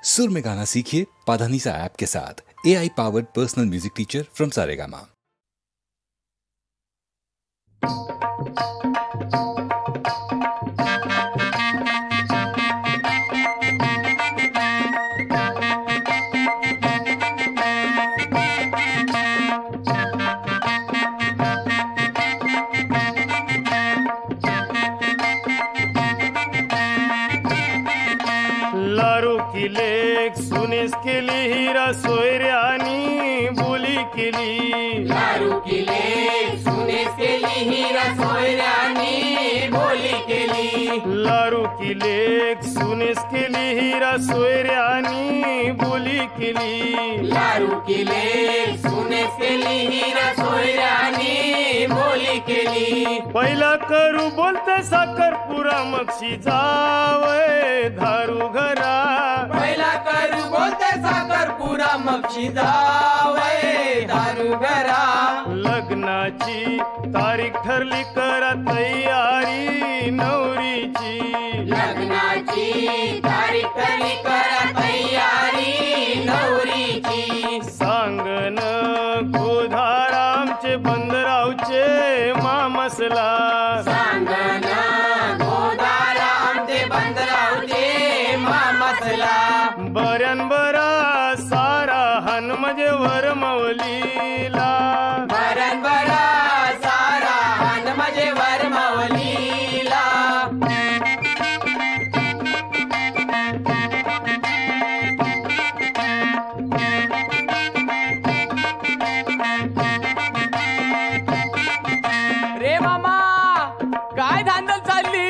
सुर में गाना सीखिए पाधानीसा ऐप के साथ। AI powered personal music teacher from Saregama. लारू केले सुनेस केली हिरा सोयऱ्यानी बोली केली। लारू केले सुनेस केली हिरा सोयऱ्यानी बोली केली। लारू केले सुनेस केली हिरा सोयऱ्यानी बोली केली। लारू केले सुनेस केली हिरा सोयऱ्यानी बोली केली। पहिला करू बोलते साखरपुरा मक्षी जावय धारू घरा। पहिला करू बोलते साखरपुरा मक्षी जावय दारू घरा। लग्नाची तारीख ठरली करा तयारी नवरीची। लग्नाची तारीख ठरली करा तयारी नवरीची। सांगन गोधारामचे बंदरावचे मामसला। सांगना गोदारामचे बंदरावचे मामसला। बऱ्यान बरा सारा हन म्हणजे वरमवलीला। बरन बरा सारा हन म्हणजे वरमवलीला। रे मामा काय धांदल चालली?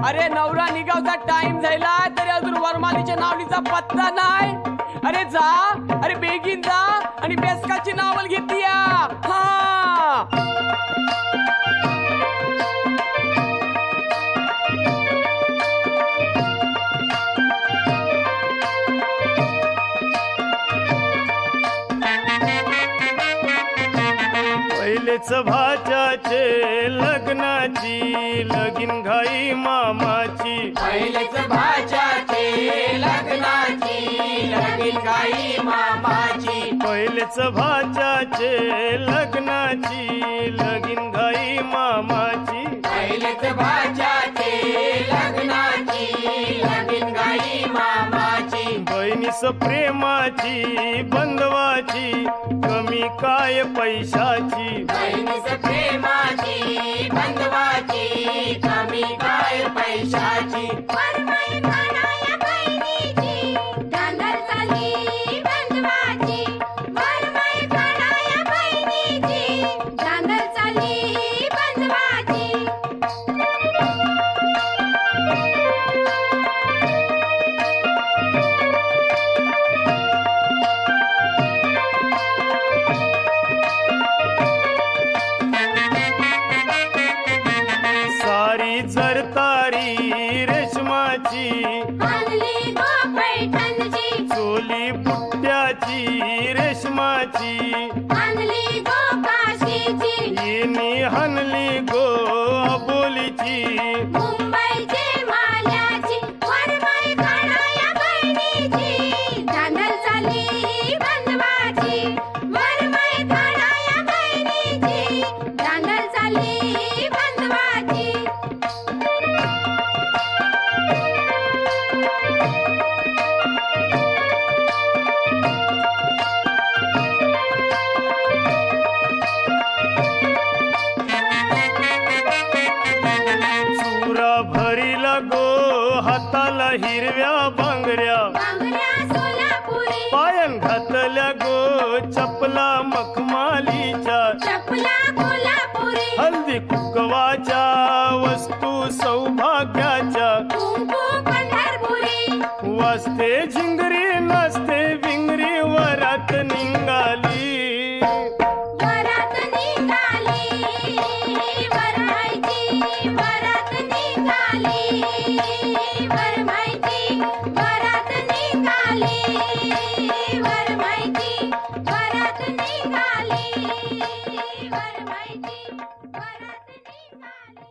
अरे नवरा निघावचा टाइम झाला तरी अजून वरमालीच्या नावलीचा पत्ता नाही। अरे जा, अरे बेगीन जा आणि बेसकाची नावल घेतीया। हा पहिलेच भाच्याचे लग्नाची लगीन घाई मामाची। पहिलेच भाच्याचे लग्नाची लगीन गाई मामाची। पहिलेच भाच्याचे लग्नाची लगीन घाई मामाची। पहिलेच भाच्याचे लग्नाची लगीन गाई मामाची। बहिणीस प्रेमाची बंधवाची कमी काय पैशाची। बहिणीस प्रेमाची बंधवाची कमी काय पैशाची। वरमाई म्हणाया बहिणीची धांदल चालली बंधवाची। वरमाई म्हणाया बहिणीची धांदल चालली बंधवाची। सारी जरतारी रेशमाची आणली गो पैठणची। चोली बुट्ट्याची रेशमाची। आणली गो काशीची। येणी हनली गो अबोलीची। मुंबईची माल्याची। वरमाई म्हणाया बहिणीची धांदल चालली बंधवाची। वरमाई म्हणाया बहिणीची धांदल चालली बंधवाची। चुरा भरीला गो हाताला हिरव्या बांगड्या। बांगड्या सोलापुरी। पायन घातल्या गो चपला मखमालीच्या। चपला कोल्हापुरी। हल्दी कुकवाच्या वस्तू सौभाग्याच्या। कुंकू पंढरपुरी। वाजते झिंगरी नसते विंगरी वरात निघाली। वरात निघाली वरमाईची। वरात निघाली वरमाईची। वरात निघाली वरमाईची। वरात निघाली वरमाईची। वरात निघाली।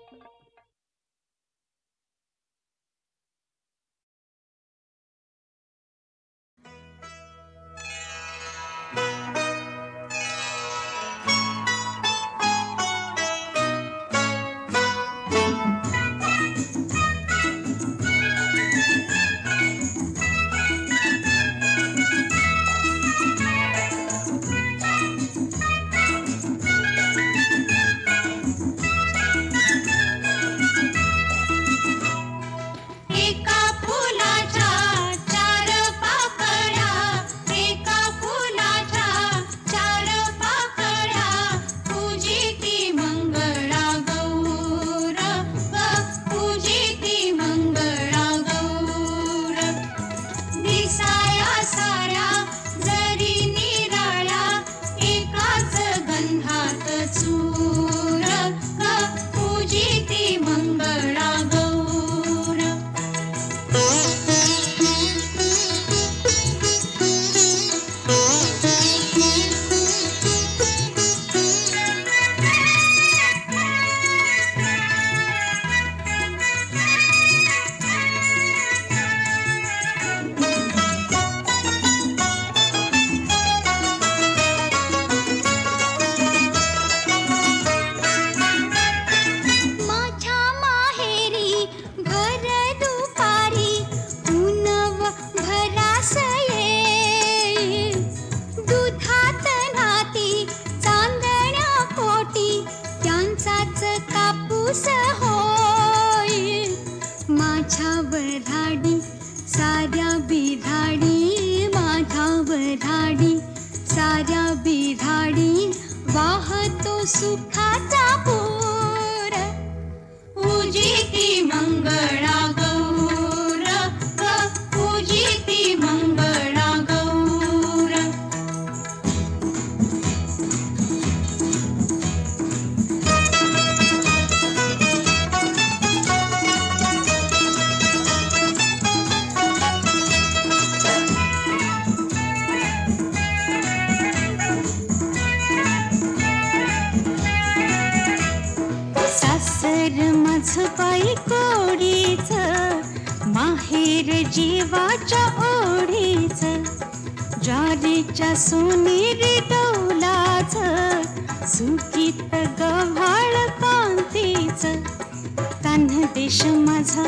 साया साऱ्या जरी निराळ्या एकाच गंधात चूर ग पूजिती मंगळा गौर. माझ्या माहेरी भर दुपारी ऊनव भरास येईल. दुधात नाती चांदण्या पोटी त्यांचाच कापूस होईल. माझ्या वऱ्हाडी साऱ्या बिधाडी माझ्या वऱ्हाडी साऱ्या बिधाडी वाहतो सुखाचा पूर. पूजिती मंगळा गौर ग पूजिती मंगळा गौर. सासर माझं पायी कोडीच माहेर जीवाच्या ओढीच. ज्वारीच्या सोनेरी डौलाच सुकीत गव्हाळ कांतीच. कान्ह देश माझा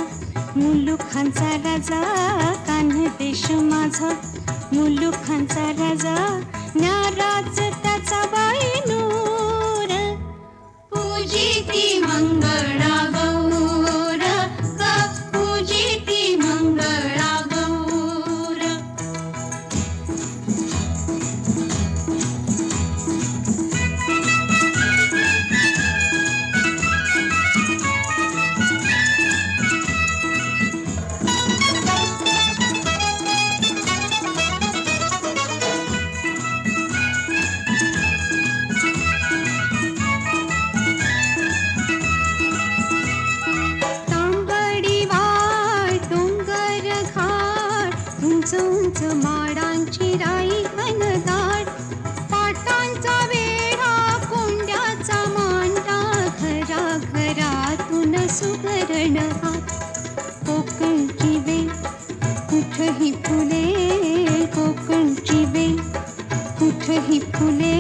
मुलुखांचा राजा कान्ह देश माझा मुलुखांचा राजा न्याराच त्याचा बाई नूर. पूजिती मंगळा गौर ग पूजिती मंगळा गौर. तांबडी वाळ डोंगर घाट उंच उंच माडांची राई घनदाट. पाटांचा वेढा कोंड्याचा मांडा घरा घरातून सुगरण हात. कोकणची वेल कुठही फुले कोकणची वेल कुठही फुले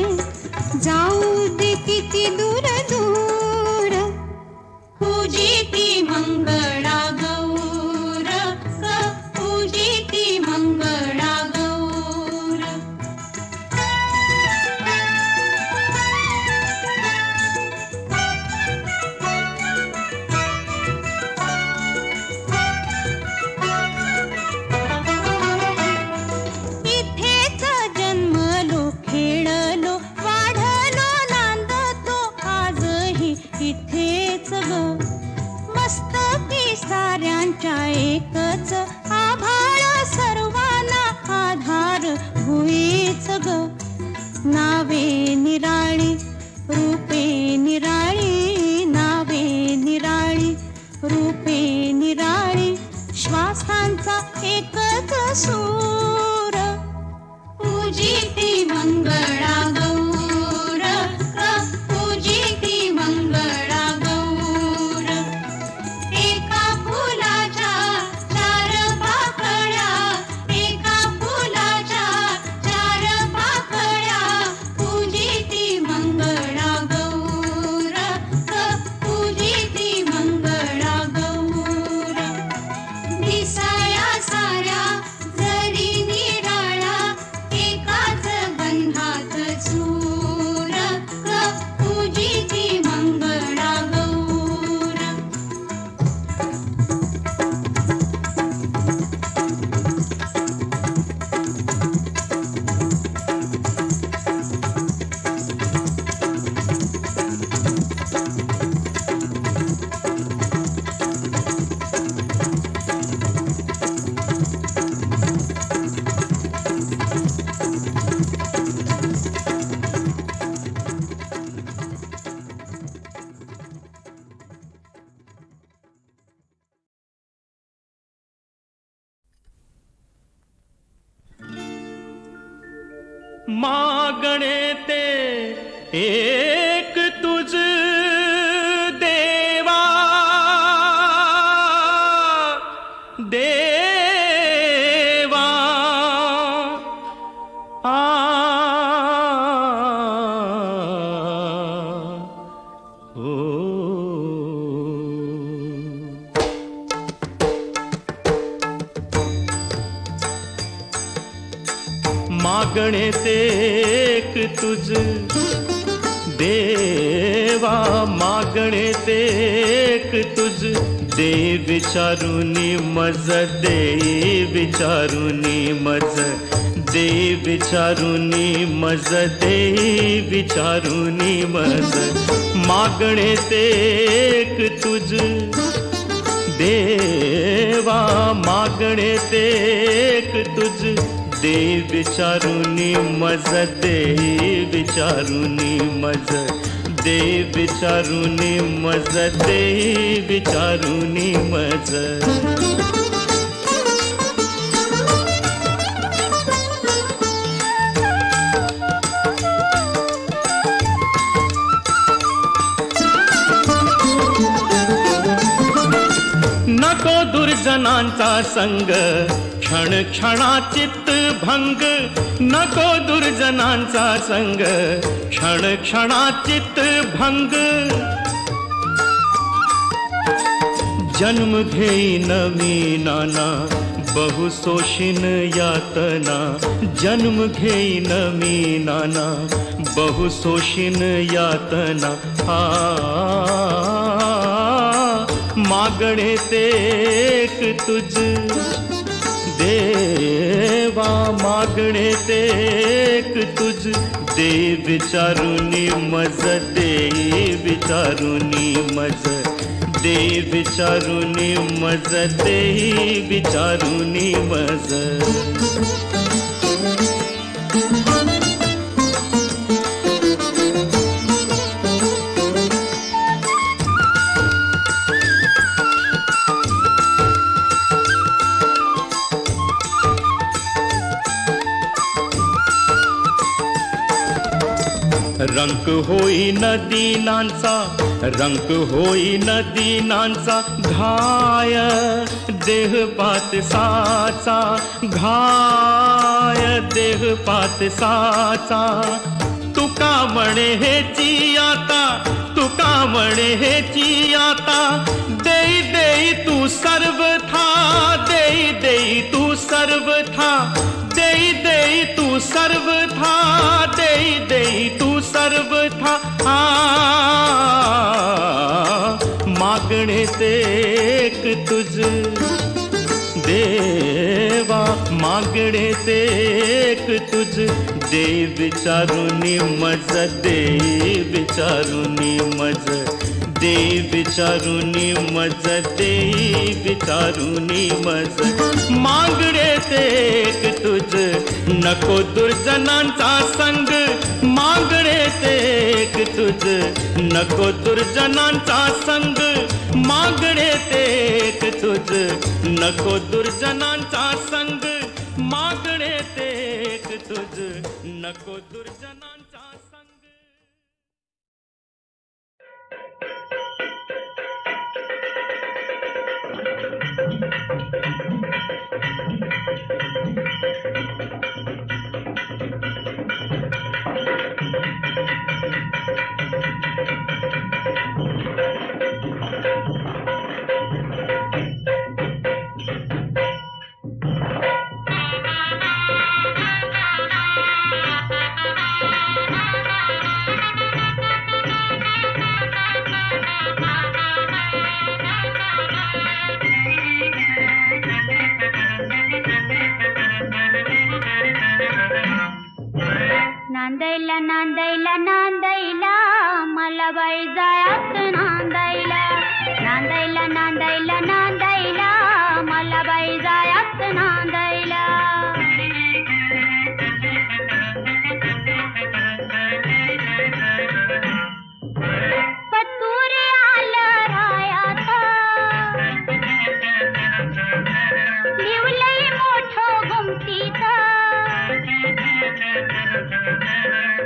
जाऊ दे किती दूर दूर. पूजिती मंगळा गौर ग पूजिती मंगळा गौर. इथेच जन्मलो खेळलो मागणे ते एक तुझ देवा देवा मागणे ते एक तुझ देवा मागणे ते एक तुझ दे विचारुनी मज दे विचारुनी मज दे विचारुनी मज दे विचारुनी मज मागणे ते एक तुझ देवा मागणे ते एक तुझ दे विचारुनी मज दे विचारुनी मज दे विचारुनी मज दे विचारुनी मज नको दुर्जनांचा संग क्षण क्षणाचित भंग नको दुर्जनांचा संग क्षण क्षणाचित भंग जन्म घेई नवी नाना बहु शोषिन यातना जन्म घेई नवी नाना बहु शोषिन यातना मागणे ते एक तुझ देवा मागणे ते एक तुझ दे विचारुनी मज दे विचारुनी मज दे विचारुनी मज दे विचारुनी मज रंक होई नदीनांचा रंक होई नदीनांचा घाय देह पात साचा घाय देह पात साचा तुका म्हणे हेची आता तुका म्हणे हेची आता देई देई तू सर्वथा देई देई तू सर्वथा देई देई तू सर्वथा देई देई तू सर्वथा मागणे ते एक तुझ देवा मागणे ते एक तुझ दे विचारुनी मज दे विचारुनी मज दे विचारुनी मज दे विचारुनी मज मागणे ते एक तुझ नको दुर्जनांचा संग मागणे ते एक तुझ नको दुर्जनांचा संग मागणे ते एक तुझ नको दुर्जनांचा संग मागणे ते एक तुझ नको दुर्जनांचा संग नांदायला नांदायला नांदायला मला बाई जायात नांदायला नांदायला नांदायला नांदायला मला बाई जायात नांदायला पतुरे आलं रायात लिवलंय मोठं गुमटीत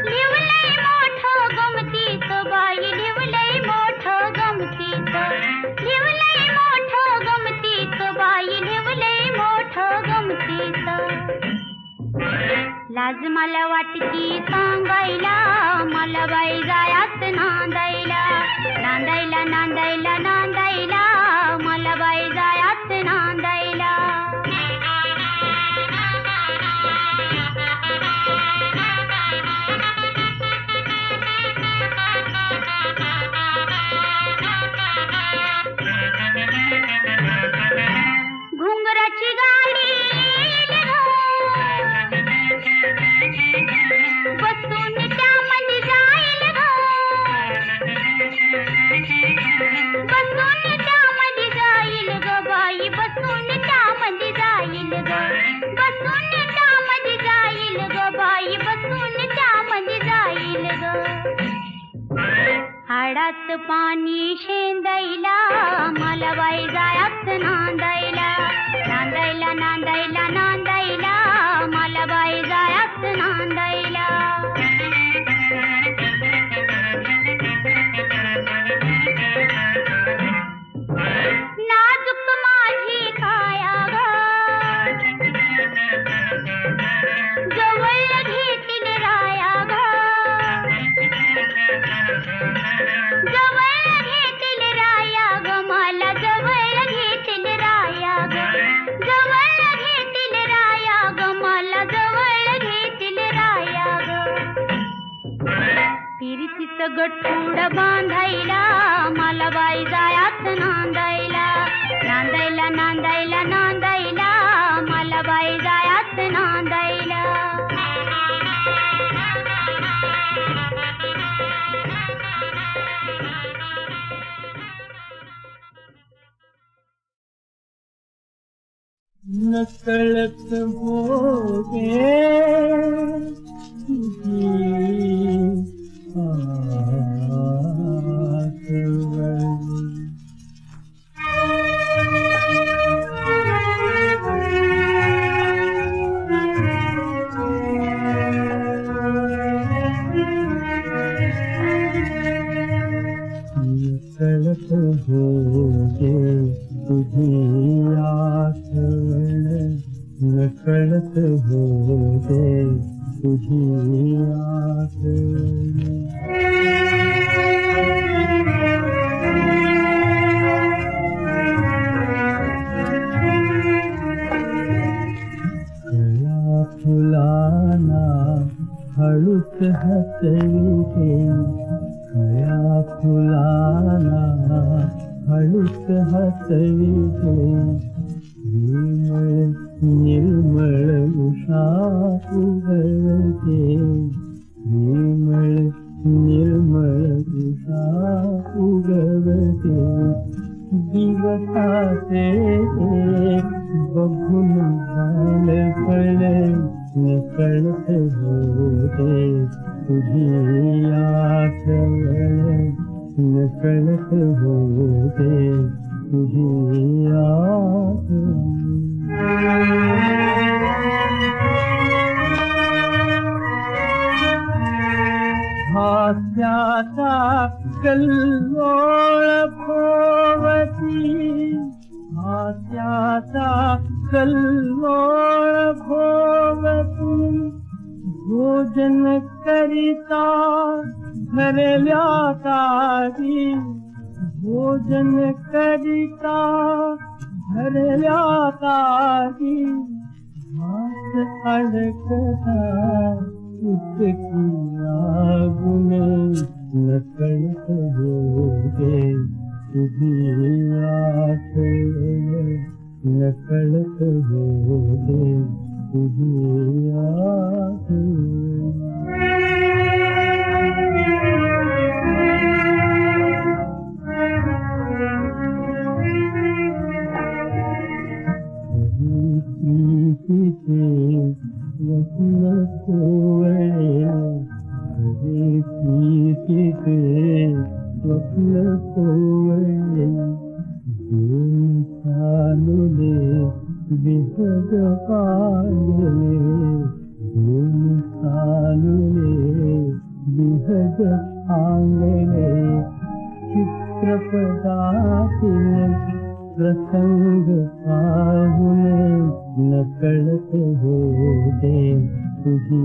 लिवलंय मोठं गमतीत बाई लिवलंय मोठं गमतीत लिवलंय मोठं गमतीत बाई लिवलंय मोठं गमतीत लाज मला वाटती सांगायला मला बाई जायात नांदायला नांदायला नांदायला नांदायला मला बाई जायात नांदायला घुंगराची गाडी बसून त्यामध्ये जाईल बसून त्यामध्ये जाईल ग बाई बसून त्यामध्ये जाईल ग बसून त्यामध्ये जाईल ग बाई बसून त्यामध्ये जाईल ग हाडात पाणी शेंदायला मला बाई जायात नांदायला नांदायला नांदायला नांदायला मला बाई जायात नांदायला नाजूक माझी काया ग जवळ घेतील राया ग जवळ घेतील राया ग मला जवळ घेतील राया ग जवळ घेतील राया ग मला जवळ घेतील राया ग फिरतीच गठुड बांधायला मला बाई जायात नांदायला नांदायला नांदायला नांदायला मला बाई जायात नांदायला नकळत होगे नकळत होगे तुझी आठवण नकळत होगे तुझी आठवण कळा फुलाना हळूच हसविते कळा फुलाना हळूच हसविते निर्मळ निर्मळ उषा उगवते निर्मळ निर्मळ उषा उगवते दिवसाचे बघून बालपण नकळत होते तुझी आठवण नकळत होते तुझी आठवण हास्याचा कल्लोळ भोवती हास्याचा कल्लोळ भोवती भोजन करिता धरल्या तारी भोजन करिता धरल्या तारी हात अडकता इतकिया गुणे नकळत होगे तुझी आठवण नकळत होगे तुझी आठवण चित्रपटातील प्रसंग पाहुने नकळत होते तुझी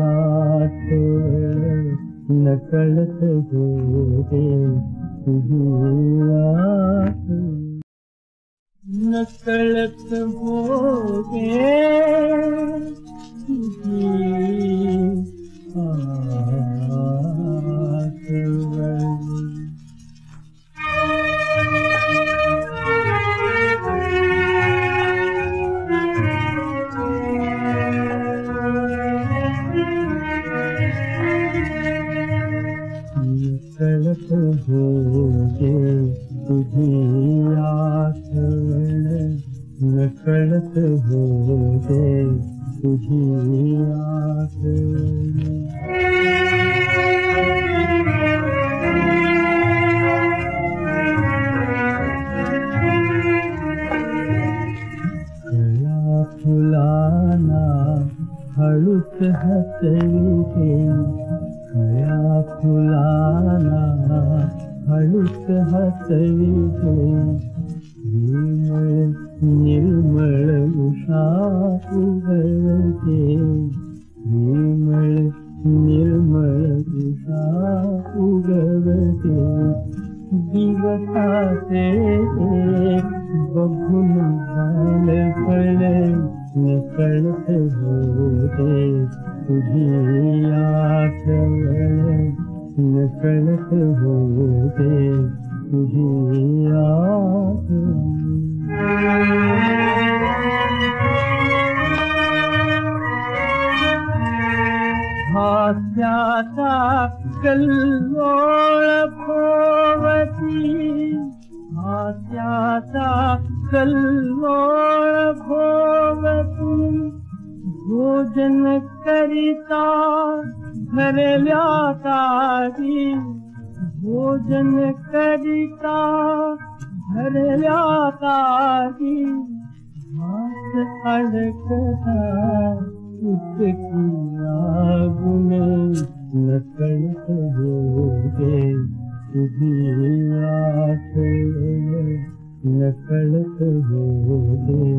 आठवण नकळत होते तुझी आठवण नकळत होते तुझी आठवण नकळत होते तुझी आठवण नकळत होते तुझी आठवण कळा फुलाना हळूच हसविते कळा फुलाना हळूच हसविते निर्मळ निर्मळ उषा उगवते निर्मळ निर्मळ उषा उगवते दिवसाचे बघून बालपण नकळत होते तुझी आठवण नकळत होते तुझी आठवण हास्याचा कल्लोळ भोवती हास्याचा कल्लोळ भोवती भोजन करिता भरल्या तारी भोजन करिता भरल्या तारी हात अडकता उसकी आगुन नकळत होते तुझी आठवण नकळत होते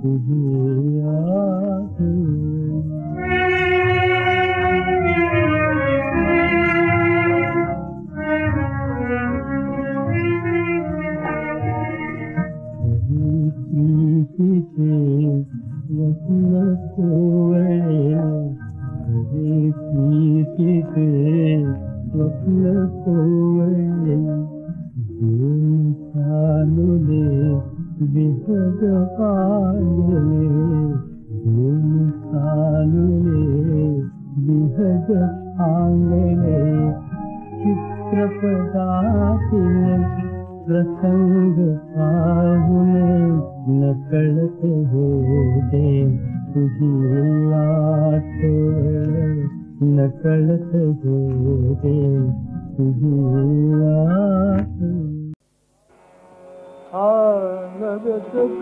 तुझी आठवण प्रीतीचे वचन कोवळे हरे प्रीतीचे वचन कोवळे दोन चालुले विहग पांगले दोन चालुले विहग पांगले चित्रपटातील प्रसंग पाहुने नकळत होते तुझी आठवण नकळत होते तुझी आठवण नगत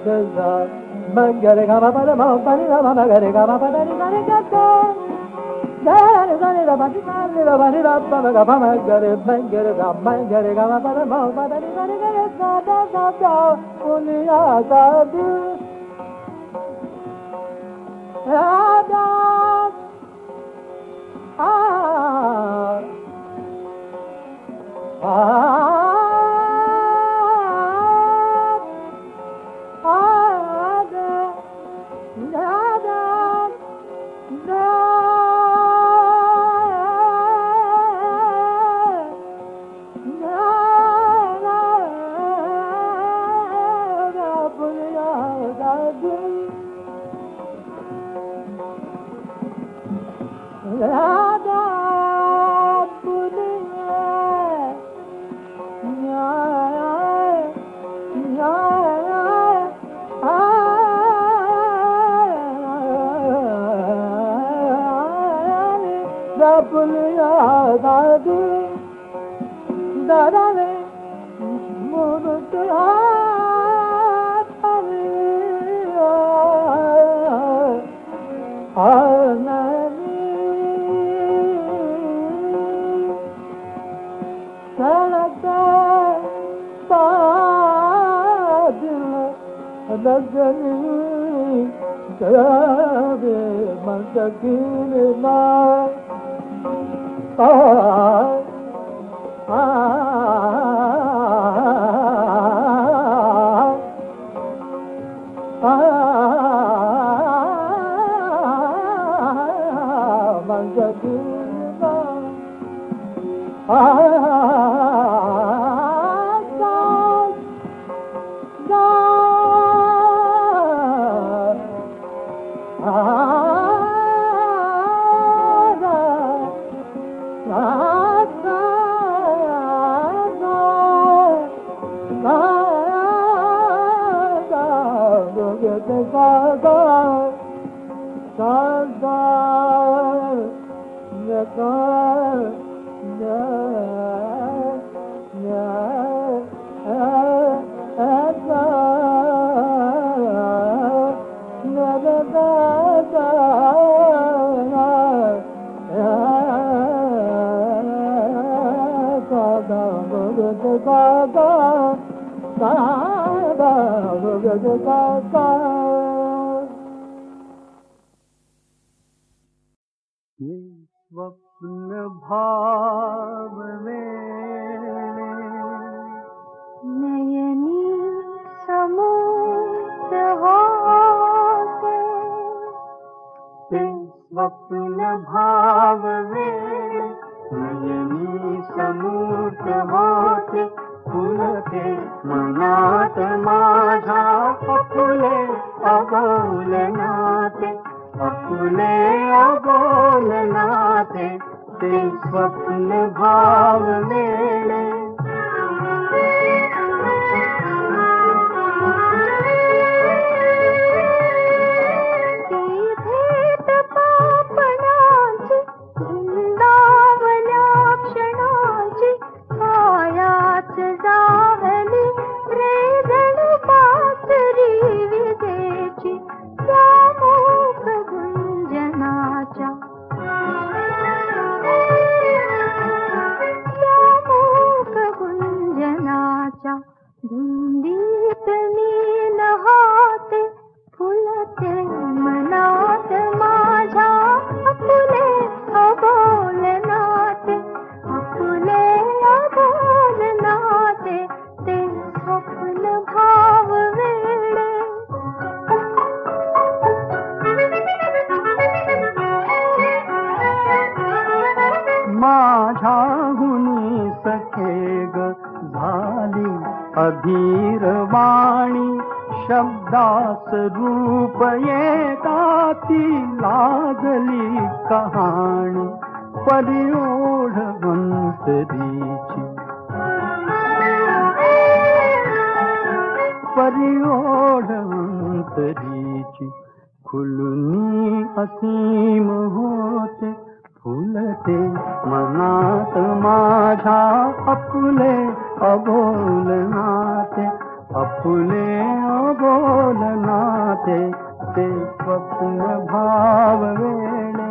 Magare gama pada ma pani da ma magare gama pada ni gare gato. Gare gare da pani da pani da pa ga pa magare gama pada ma pada ni gare gare da da da da uniya da du. Da स्वप्न भाव नयनी समूत होते स्वप्न भाव नयनी समूत होते फुलते मनात माझा फुले अबोलनाते फुले अबोलनाते ते स्वप्न भाव वेळे माझ्याहुनी सखे ग झाली अधीर वाणी शब्दास रूप येताती लागली कहाणी परिओढ अंतरीची परिओढ अंतरीची खुलनी असीम होते फुलते मनात माझ्या अपुले अबोलनाते अपुले अबोल नाते ते स्वप्न भाव वेणे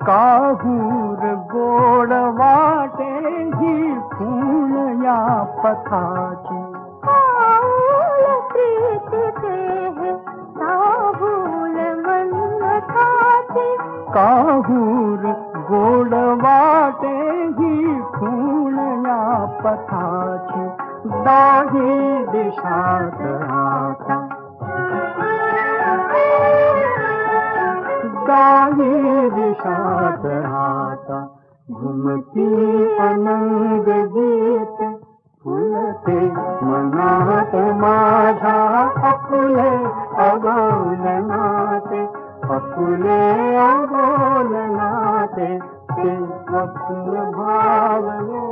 काहूर गोड वाटे ही खूण या पथाची काहूर गोड वाटे ही खूण या पथाची दाही दिशात आता दाही दिशात आता घुमती आनंद गीत फुलते मनात माझ्या अपुले अबोल नाते अपुले अबोल नाते ते स्वप्न भावने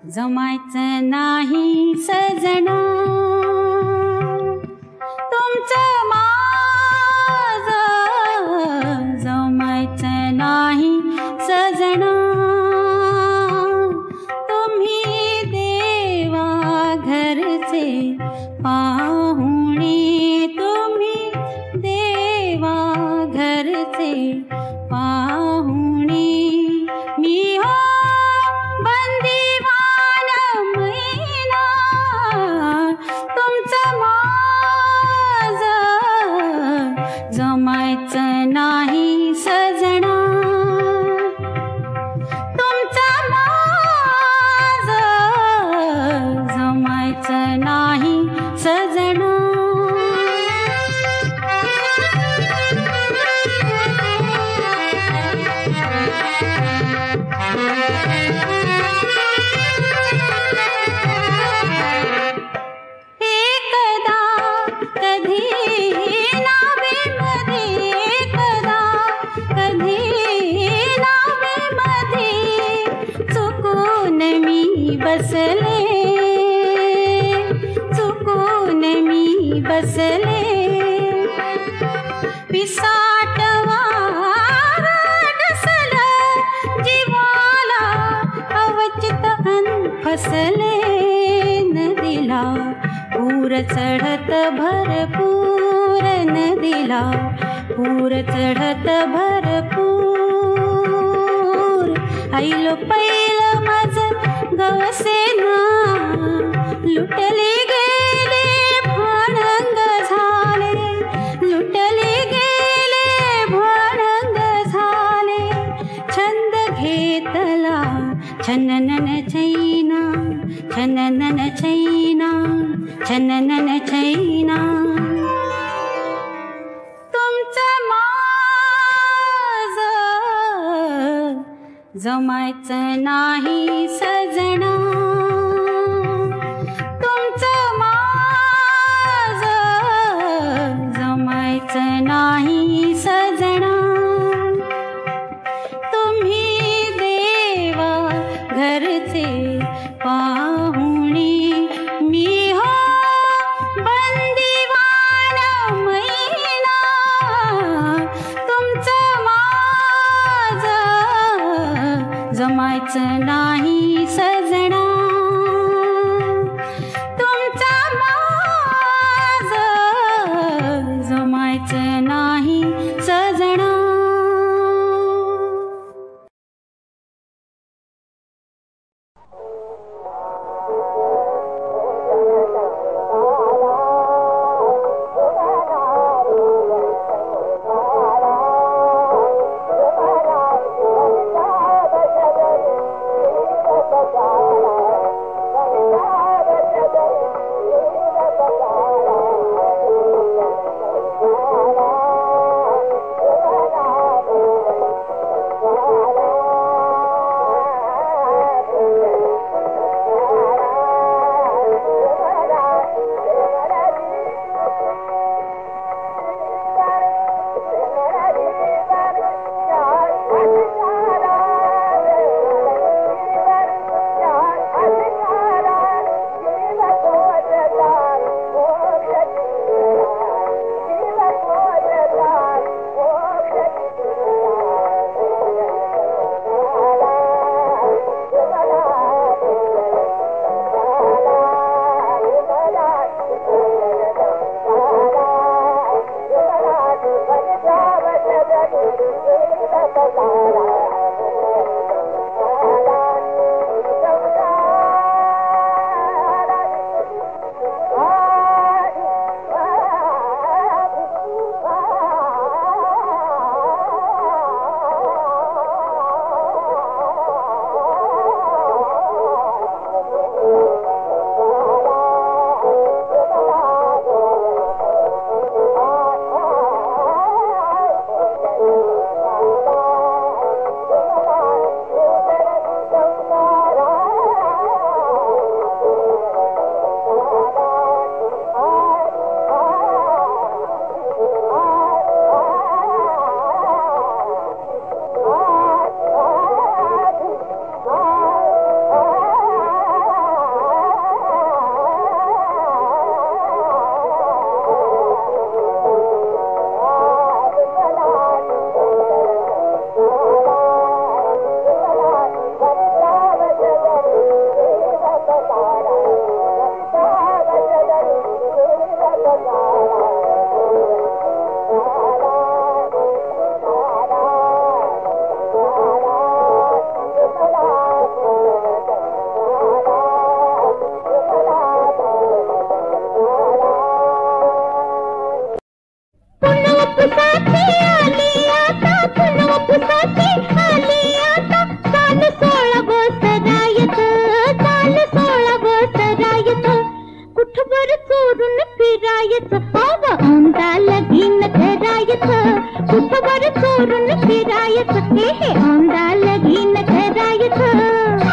जमायचं नाही सजना तुमचं माझं जमायचं नाही सजना तुम्ही देवा घरचे पाहुणे तुम्ही देवा घरचे पाहुणे मी हो जमायचं नाही सजना तुमचं माझं जमायचं नाही सजना बसले चुकून मी बसले पिसाटवा डसला जीवाला अवचित फसले नदीला पूर चढत भरपूर नदीला पूर चढत भरपूर आईलो पहिलं माझं गवसेना लुटले गेले भानंग झाले लुटले गेले भानंग झाले छंद घेतला छननन छैना छननन छैना छननन छैना तुमचं माझं जमायचं नाही सजना तुमचं माझं जमायचं नाही सजना तुम्ही देवा घरचे पाहुणे मी हो बंदिवान मैना तुमचं माझं जमायचं नाही सजना फिरायचं औंधा लगीन करायचं कुठवर चोरून फिरायचं हे औंधा लगीन करायचं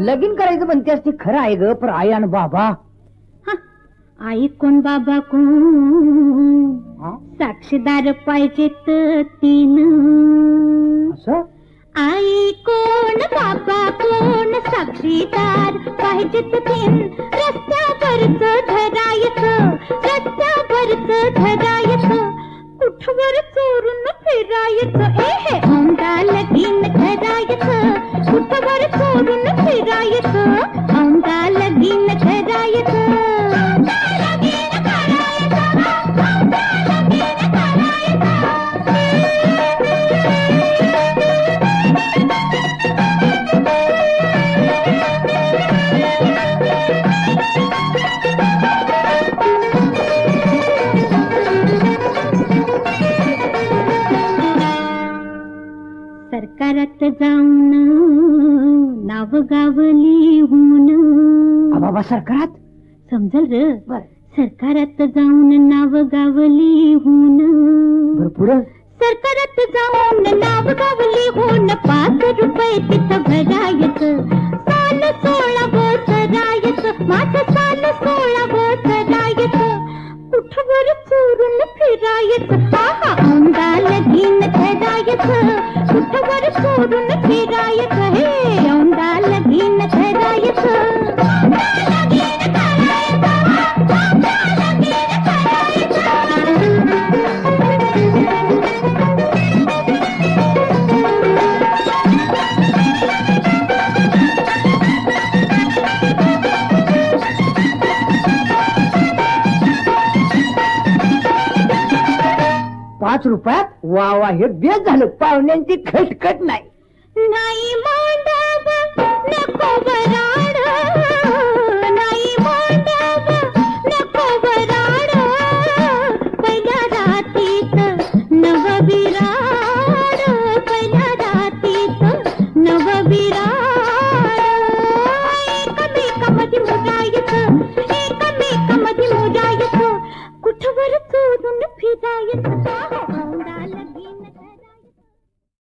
लगीन करायचं म्हणतेस ती खरं आहे ग पण आई आणि बाबा आई कोण बाबा कोण साक्षीदार पाहिजेत तीन असं आई कोण बाबा कोण साक्षीदार पाहिजेत तीन रस्त्यावरच धरायचं कुठवर चोरून फिरायचं हे औंधा लगीन करायचं कुठवर चोरून फिरायचं औंधा लगीन करायचं सरकारात जाऊन नाव गाव लिहून बाबा सरकारात समजल र सरकारात जाऊन नाव गाव लिहून भरपूर सरकारात जाऊन नाव गाव लिहून 5 रुपये तिथं भरायचं साल 16 बोचरायचं माझं साल 16 बोचरायचं कुठवर चोरून फिरायचं औंधा लगीन करायचं कुठवर चोरून फिरायचं हे औंधा लगीन करायचं ₹5 वा वा हे बेस झालं पाहुण्यांची खटखट नाही नाही मांडव नको वराड नाही मांडव नको वराड पहिल्या रातीत नवविराड पहिल्या रातीत नवविराड एकमेकामध्ये मुरायचं